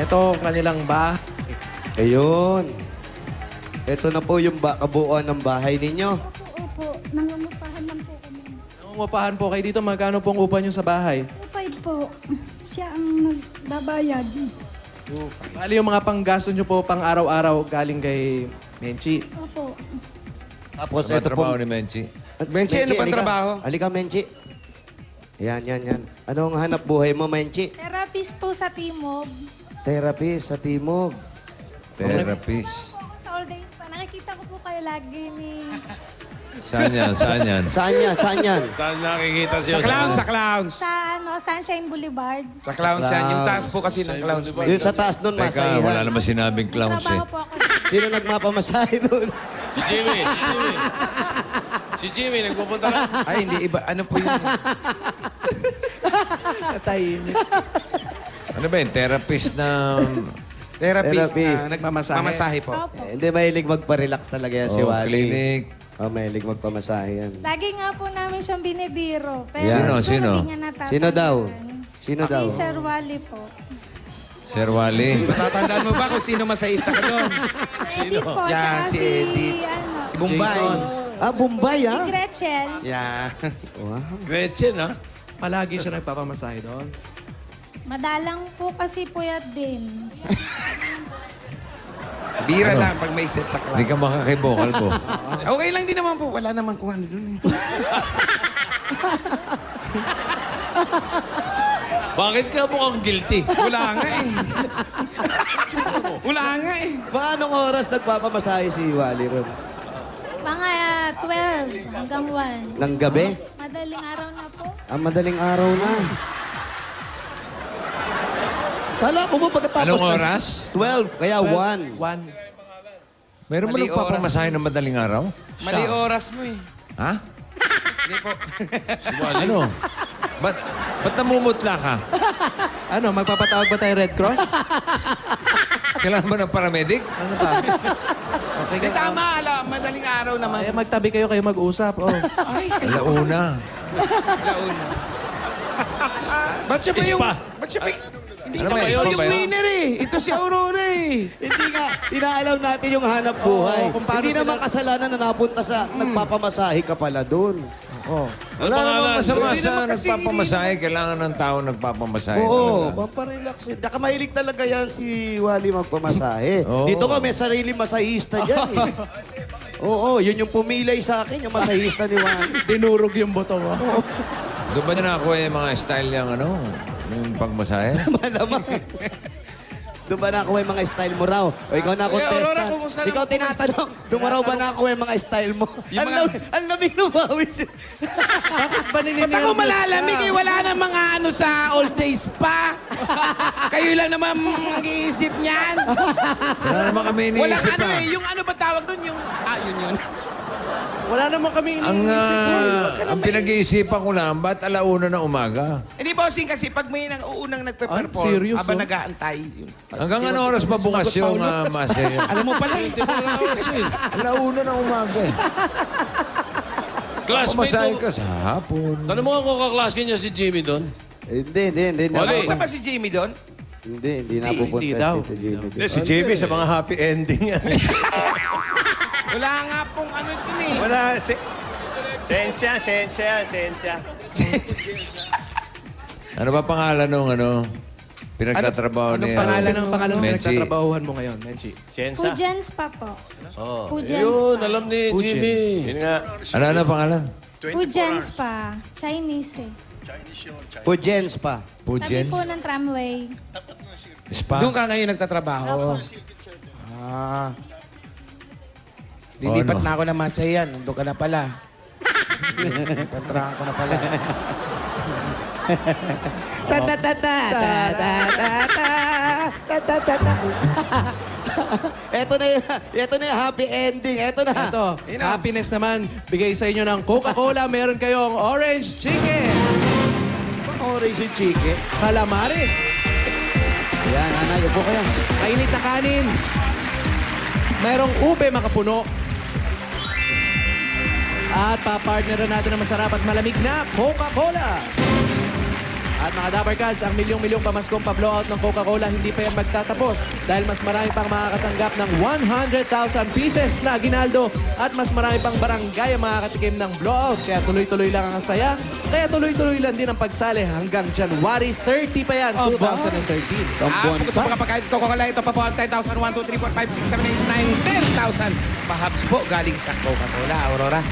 Ito, kanilang bahay. Ayun. Ito na po yung kabuuan ng bahay ninyo. Opo, nangungupahan lang po kami. Nangungupahan po kayo dito. Magkano pong upa nyo sa bahay? Upay po. Siya ang nagbabayad. Bali yung mga panggasto nyo po pang araw-araw galing kay Menchi. Opo. Tapos Ano ito po. trabaho ni Menchi? Menchi, ano ba halika. trabaho? Halika, Menchi. Yan. Anong hanap buhay mo, Menchi? Therapist po sa Timog. Therapy sa Timog. Therapist. Sa all days pa. Nakikita ko po kayo lagi ni... Saan yan? Saan yan? Saan yan? Saan yan? Saan nakikita siya? Sa clowns. Sa Sunshine Boulevard. Sa clowns yan. Yung taas po kasi ng clowns. Yun sa taas nun, Teka, wala masahihan. naman sinabing clowns eh. Trabaho po ako. Sino nagmapamasahe doon? Si Jimmy. Si Jimmy, nagpupunta ka. Ay, hindi iba. Ano po yun? Katahimik. Ano ba yun? Therapist na... Therapist Therapy. na nagmamasahe po. Opo. Hindi, mahilig magpa-relax talaga yan si Oh, Wally. clinic. Mahilig magpamasahe yan. Lagi nga po namin siyang binibiro. Pero Yan. siguro Sino? hindi niya natatandaan. Sino daw? Sino daw? Si Sir Wally po. Sir Wally. Matatandaan mo ba kung sino masahista ka doon? Si Edith po. Yan, Tsaka si Edith. ano, Si Bombay. Jason. Bombay, si ah? Gretchen. Yeah. Wow. Gretchen, ha? Palagi siya nagpapamasahe doon. Madalang po kasi puyat din. Bira lang pag may set sa Hindi clowns. ka makakibokal po. Okay lang din naman po. Wala naman kung ano doon. Bakit ka mukhang guilty? Wala nga eh. Wala nga eh. Mga anong oras nagpapamasahe si Wally ron? Mga 12 hanggang 1. Ng gabi? Madaling araw na po. Madaling araw na. Kala ko mo pagkatapos Anong ng oras? 12, kaya 1. One. Meron mo Mali nagpapamasahe ng madaling araw? Mali oras mo eh. Ha? Hindi po. Ano? Ba't namumutla ka? Ano, magpapatawag ba tayo Red Cross? Kailangan ba ng paramedic? Ano ba? Okay Hindi ka. tama. Madaling araw naman. Ay, magtabi kayo mag-usap. Oh. Alauna. Alauna. Ba't siya pa yung... Ispa. Ba't siya pa Ano ba, Ito ispa yung ba yun? winner eh. Ito si Aurora eh. Hindi nga, inaalam natin yung hanap buhay. Oo, kung paano Hindi naman sila- kasalanan na napunta sa nagpapamasahe ka pala doon. Oh. Wala namang masama Hindi sa naman kasi- nagpapamasahe. Kailangan ng tao nagpapamasahe. Oo, talaga. pamparelax yun. Daka mahilig talaga yan si Wally magpamasahe. Oo. Dito ka, may sarili masahista dyan eh. Oo, yun yung pumilay sa akin, yung masahista ni Wally. Dinurog yung boto mo. Doon ba niya nakakuha yung mga style yung ano? Yung pagmasahe? Malamang. Doon ba nakuha yung mga style mo raw? O ikaw na Aurora, contestant. kumusta Ikaw naman po? tinatanong, doon mo raw ba nakuha yung mga style mo? Yung mga- Ang lamig ng bawit. Bakit ba Ba't ako malalamig eh? Wala na mga ano sa old days pa. Kayo lang naman mag-iisip niyan. Wala naman kami Walang iniisip ano pa. eh. Yung ano ba tawag doon? Yung... yun. Wala naman kami Ang, iniisip ang pinag-iisipan ko lang, ba't alauna ng umaga? Hindi bossing kasi pag may unang nagpe-perform, Ah, serious, habang oh? nag-aantay. Hanggang ano oras ba bukas yung masahe? Alam mo pala, Alauna ng umaga eh. Classmate Pumasahe mo. ka sa hapon. Tanong mo nga kung kaklase niya si Jimmy doon. Hindi. Wally. napunta ba si Jamie doon? Hindi napupunta hindi daw. si Jimmy. Si Jimmy sa mga happy ending yan. Wala nga pong ano dun eh. Wala. Sensya. Ano ba pangalan nung ano? Pinagtatrabaho Anong ni... pangalan ng pangalan ng Menchi. pinagtatrabahuhan mo ngayon, Menchi? Sensya. Fujens pa po. Fujens Yun, pa. alam ni Jimmy. Yun nga. Ano pangalan? Fujens pa. Chinese eh. Pujens pa. Tabi Pujen? po ng tramway. Spa? Doon ka ngayon nagtatrabaho. Lilipat ano? na ako ng Masayan. Doon ka na pala. Patrahan ko na pala. Ito na yung happy ending. Ito na. Ito, happiness naman. Bigay sa inyo ng Coca-Cola. Meron kayong orange chicken. Orange yung chicken. Calamares. Yan, nanay, upo kayo. Kainit na kanin. Merong ube makapuno. At papartneran natin ng masarap at malamig na Coca-Cola. At At mga Dapper Cats, ang milyong-milyong pamaskong pa-blowout ng Coca-Cola hindi pa yan magtatapos dahil mas marami pang makakatanggap ng 100,000 pieces na aginaldo at mas marami pang barangay ang makakatikim ng blowout. Kaya tuloy-tuloy lang ang saya. Kaya tuloy-tuloy lang din ang pagsali hanggang January 30 pa yan, 2013. Bukod sa mga pagkain Coca-Cola, ito pa po ang 10,000, 1, 2, 3, 4, 5, 6, 7, 8, 9, 10,000 pahabs po galing sa Coca-Cola, Aurora.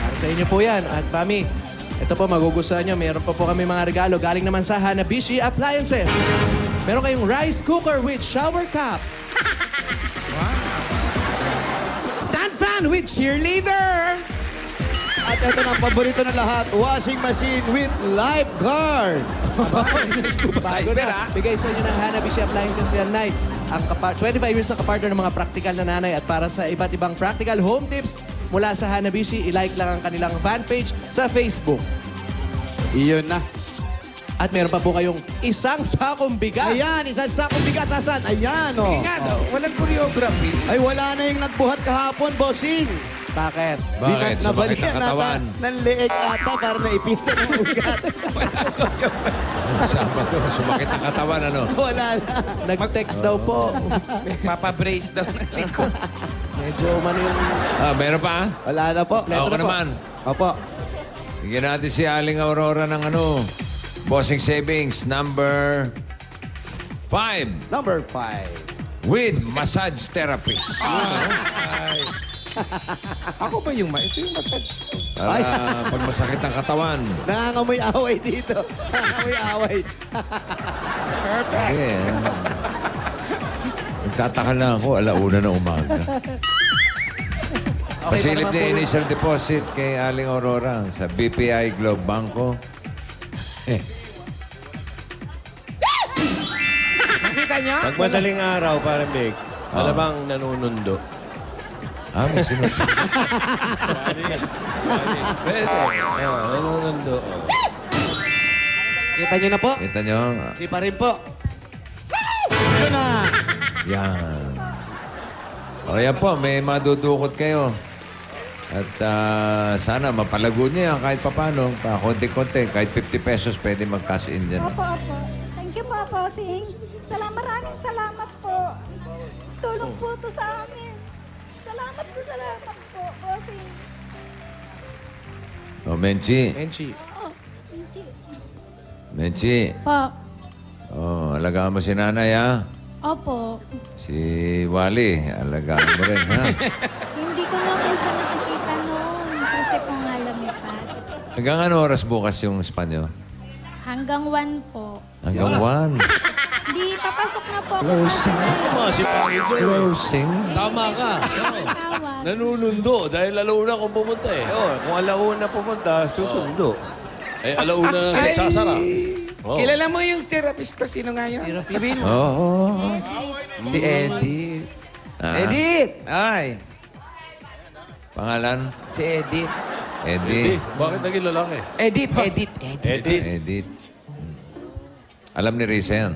Para sa inyo po yan. At Mami, ito po magugustuhan nyo. Meron pa po kami mga regalo galing naman sa Hanabishi Appliances. Meron kayong rice cooker with shower cap. Stand fan with cheerleader. At ito na ang paborito ng lahat, washing machine with lifeguard. Bago na. Bigay sa inyo ng Hanabishi Appliances yan, Nay. Ang 25 years na kapartner ng mga practical na nanay at para sa iba't ibang practical home tips mula sa Hanabishi, i-like lang ang kanilang fan page sa Facebook. Iyon na. At meron pa po kayong isang sakong bigas. Ayan, isang sakong bigat. Nasaan? Ayan, oh. Sige nga, walang choreography. Ay, wala na yung nagbuhat kahapon, bossing. Bakit? Bakit? Sumakit ang katawan. Ng leeg ata para naipita ng ugat. Sama ko, sumakit ang katawan, ano? Wala na. Nag-text daw po. Papabrace daw ng likod. Medyo umano yung... Meron pa? Wala na po. Letra Ako po. naman. Opo. Bigyan natin si Aling Aurora ng ano, Bossing Savings number 5 Number 5. with massage therapist. Ako ba yung ito yung massage? Para pag masakit ang katawan. Nangangamoy away dito. Nangangamoy away. Perfect. Okay. Nagtataka lang ako, alauna na umaga. Pasilip pa naman niya po. initial deposit kay Aling Aurora sa BPI Globe Banco. Nakita niyo? Pag madaling araw, parang big, malamang nanunundo. May sinusunod. Pwede. Nanunundo. Kita nyo na po. Kita nyo? Di pa rin po. Ito na. Yan. O yan po, may madudukot kayo. At sana mapalago niyo yan kahit papano. Pa konti-konti. Kahit 50 pesos pwede mag-cash in dyan. Opo, opo. Thank you po, bossing. Maraming salamat po. Tulong po to sa amin. Salamat po, bossing. O, Menchi. Menchi. Oo, Inchi. Menchi. Po. O, alagaan mo si nanay, ha? Opo. Si Wally, alagaan mo rin, ha? Hindi ko na po siya nakikita noon kasi po nga lumipad. Hanggang ano oras bukas yung Espanyo? Hanggang 1 po. Hanggang 1. Hindi, papasok na po ako. Closing. Mga si Pangit Joe. Closing. Tama ka. Tawag. Nanunundo dahil alauna kung pumunta eh. Oo, kung alauna pumunta, susundo. Eh, alauna nagsasara. Oh. Kilala mo yung therapist ko? Sino nga yun? Sabihin mo. Oo. Si Edith. Ah. Edith! Ay, Pangalan? si Edith. Eddie. Bakit naging lalaki? Edith. Edit. Edith. Alam ni Risa yan.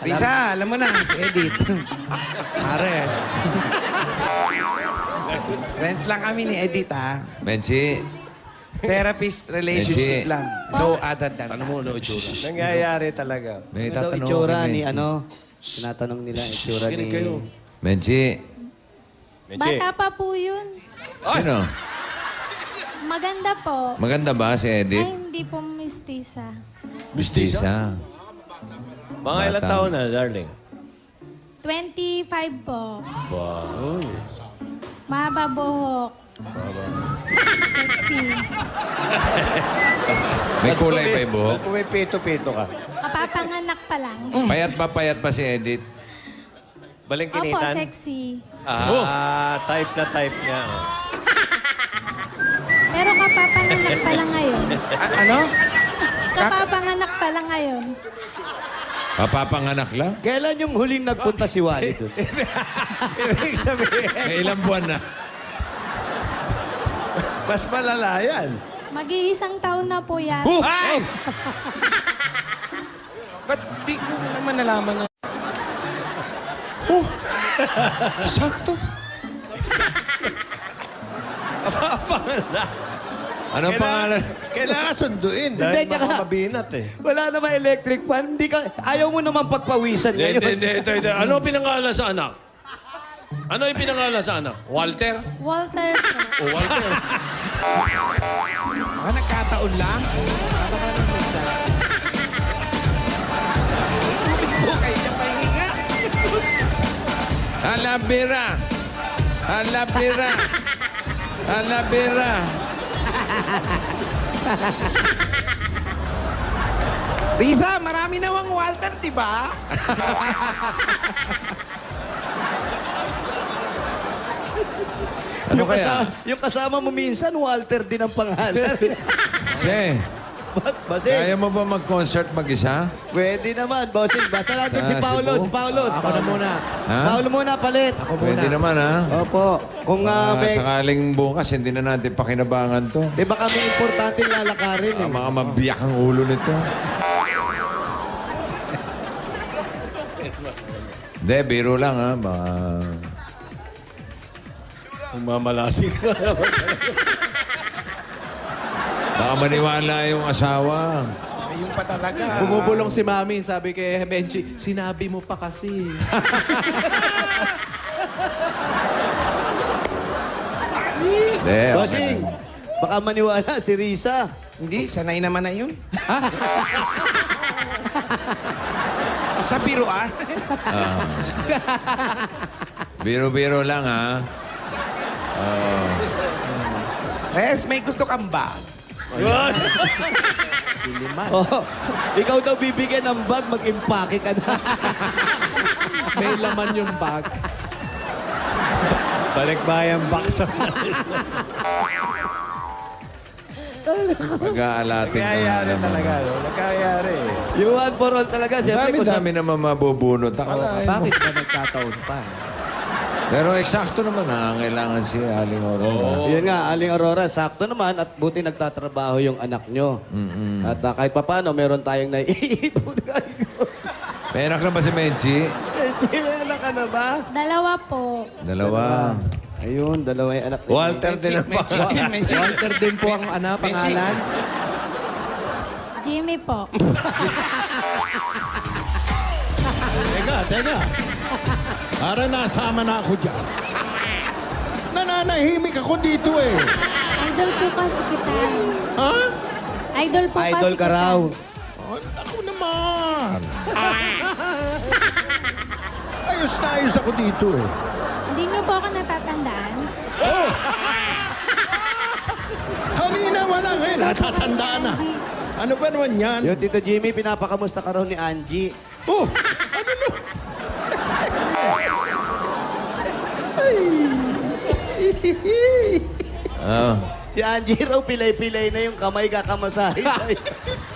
Risa, alam mo na, si Edith. Pare. Friends lang kami ni Edith, ha? Menchi. Therapist relationship Benji. lang. No other than that. Nangyayari talaga. May Ano daw tatanong itsura ako kay ni Menchi. ano? Tinatanong nila itsura ni... Menchi. Bata pa po yun. Sino? Maganda po. Maganda ba si Ay, Edith? hindi po mistisa. Mistisa. Mga ilang Bata. taon na, darling? 25 po. Mahaba buhok. Sexy. May kulay pa yung buhok. Kung may pito-pito ka. Kapapanganak pa lang. Payat pa si Edith. Opo, Balingkinitan? sexy. Type na type niya. Pero kapapanganak pa lang ngayon. Ano? Kapapanganak pa lang ngayon. Papapanganak lang? Kailan yung huling nagpunta si Wally doon? Ibig sabihin, May ilang buwan na. mas malala yan. Mag-iisang taon na po yan. Ay! Ba't di ko naman nalaman na... Sakto. Anong pangalan? Kailangan sunduin Hindi, dahil tsaka- baka mabinat eh. Wala naman electric fan. Hindi ka, ayaw mo naman pagpawisan ngayon. Hindi. Ano pinangalan sa anak? Ano yung pinangalan sa anak? Walter? Walter po. O Walter? Nagkataon lang? Tubig po kayo yung pahinga. Halabira! Halabira! Halabira! Risa, marami nawang Walter, di ba? Ano kaya? Yung kasama mo minsan, Walter din ang pangalan. Che, Bossing, kaya mo ba mag-concert mag-isa? pwede naman, bossing. Basta natin si Ah, Paolo, Cebu? si Paolo. Ako na muna. Ha? Paolo muna, palit. Ako muna. Pwede naman, ha? Opo. Kung may... Sakaling bukas, hindi na natin pakinabangan to. Di ba kami importante lalakarin eh. Mga mabiyak ang ulo nito. Hindi, biro lang, ha? Baka... Kung mamalasing ka. Baka maniwala yung asawa. Ayun pa talaga. Bumubulong si Mami, sabi kay Benji, sinabi mo pa kasi. Hindi, okay. Bossing, baka maniwala si Risa. Hindi, sanay naman na yun. Sa biruan. Biro-biro lang, ha? Res, may gusto kang ba? Oh, ikaw daw bibigyan ng bag, mag-impake ka na. May laman yung bag. Balikbayan baksa. Pag-aalating Nagkayari talaga, no? Nagkayari eh. Yung one for all talaga. Siyempre, kung sa- Dami-dami naman mabubunot. Akalain mo. Bakit ba nagkataon pa? Pero eksakto naman, nangangailangan si Aling Aurora. Yun nga, Aling Aurora, sakto naman at buti nagtatrabaho yung anak nyo. At kahit papano, meron tayong naiipon. May anak na ba si Menchi? May anak ka na ba? Dalawa po. Dalawa. Ayun, dalawa yung anak. Walter din ang Menchi. Walter din po ang pangalan. Jimmy po. Teka. Para nasama na ako dyan. Nananahimik ako dito eh. Idol po kasi kita. Ha? Idol po kasi Idol ka kita. raw. Oh, ako naman. Ayos na ayos ako dito eh. Hindi niyo po ako natatandaan. Oh! Kanina wala ngayon. Natatandaan na. Angie. Ano ba naman yan? Yung Tito Jimmy, pinapakamusta ka raw ni Angie. Oh! Ano no? Ah. Si Angie raw, pilay-pilay na yung kamay kakamasahin.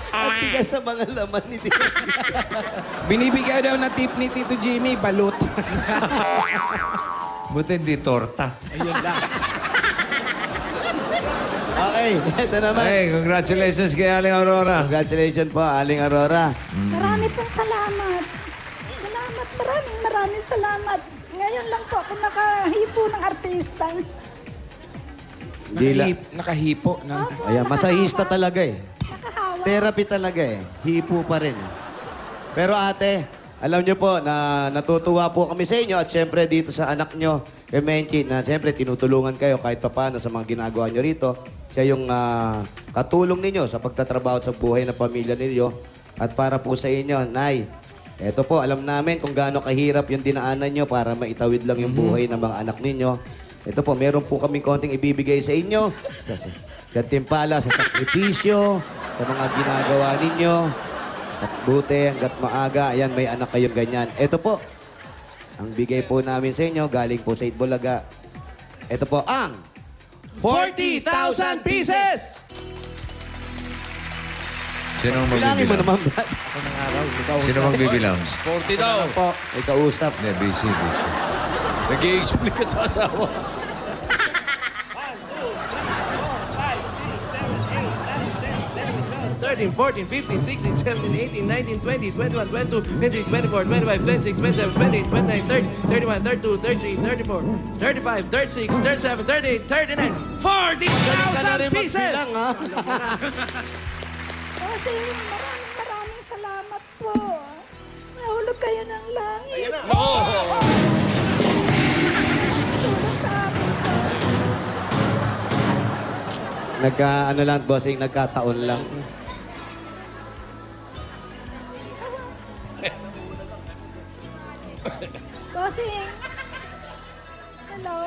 Ang tigas sa mga laman ni Tito. Binibigyan daw na tip ni Tito Jimmy, balut. Buti hindi torta. Okay, ito naman. Hey, congratulations kay Aling Aurora. Congratulations po, Aling Aurora. Marami pong salamat. Salamat, maraming salamat. Ngayon lang po ako nakahipo ng artista. Nakahipo. Ayan, masahista talaga eh. Nakahawa. Therapy talaga eh. Hipo pa rin. Pero ate, alam niyo po na natutuwa po kami sa inyo at syempre dito sa anak niyo, kay Menchi, na syempre tinutulungan kayo kahit papano sa mga ginagawa niyo rito. Siya yung katulong ninyo sa pagtatrabaho sa buhay ng pamilya ninyo. At para po sa inyo, Nay, eto po, alam namin kung gaano kahirap yung dinaanan nyo para maitawid lang yung buhay ng mga anak ninyo. Ito po, meron po kaming konting ibibigay sa inyo. Sa timpala, sa sakripisyo, sa mga ginagawa ninyo. At buti, hanggat maaga, ayan, may anak kayong ganyan. Ito po, ang bigay po namin sa inyo, galing po sa Itbulaga. Ito po ang 40,000 pieces! Sino ang bilangin mo magbibilang? naman, Brad. Sino magbibilang? 40 daw. May kausap. Hindi, busy. Nag-i-explain ka sa asawa. 13, 14, 15, 16, 17, 18, 19, 20, 21, 22, 23, 24, 25, 26, 27, 28, 29, 30, 31, 32, 33, 34, 35, 36, 37, 38, 39, 40,000 pieces! Bossing, maraming salamat po. Nahulog kayo ng langit. Tulong sa amin po. Ano lang, bossing, nagkataon lang. Bossing. Hello.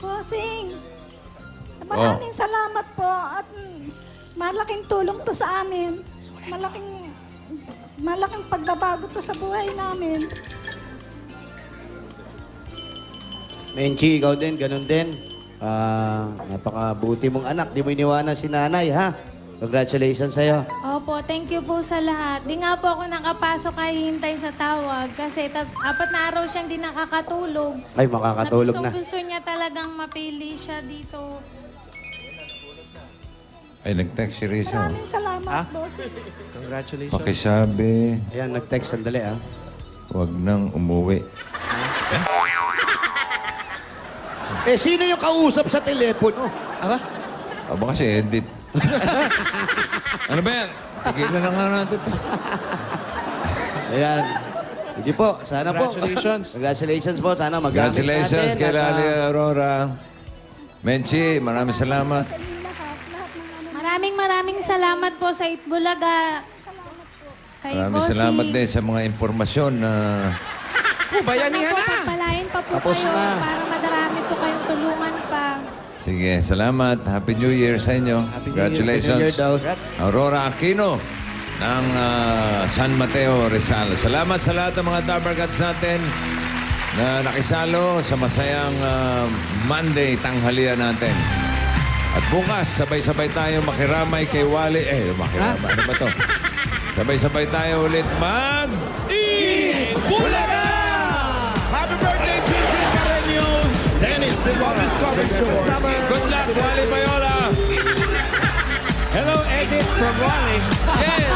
Bossing. Maraming salamat po at malaking tulong to sa amin. Malaking pagbabago to sa buhay namin. Menchi, ikaw din, ganun din. Napakabuti mong anak. Di mo iniwanan si nanay, ha? Congratulations sa'yo. Opo, thank you po sa lahat. Di nga po ako nakapasok ay hintay sa tawag kasi 4 na araw siyang di nakakatulog. Ay, makakatulog na. Gusto niya talagang mapili siya dito. Ay, nag-text si Rizzo. Maraming salamat, bossing. Congratulations. Pakisabi, Ayan, nag-text sandali, ha? huwag nang umuwi. Eh, sino yung kausap sa telepono? Aba kasi edit. Ano ba yan? Tigilan na nga natin ito. Ayan. Hindi po, sana po. Congratulations. Congratulations po. Sana magamit Congratulations natin. kay at, Lali Aurora. Menchi, maraming salamat. Sa inyo lahat ng Maraming salamat po sa Itbulaga. salamat po. Kay Maraming Bossing. salamat din sa mga impormasyon na Bayanihan Sana po, na! pagpalain pa po Tapos kayo na. para madarami po kayong tulungan pa. Sige, salamat. Happy New Year sa inyo. Congratulations. Happy New Year daw. Aurora Aquino ng San Mateo, Rizal. Salamat sa lahat ng mga Dabarkats natin na nakisalo sa masayang Monday tanghalian natin. At bukas, sabay-sabay tayo makiramay kay Wally. Makiramay. Ano ba to? Sabay-sabay tayo ulit Bulaga! Happy birthday, Gigi Carreño! Dennis, the Lobby's Cover Show. Good luck, Wally Bayola! Hello, Edith from Raleigh. Yes!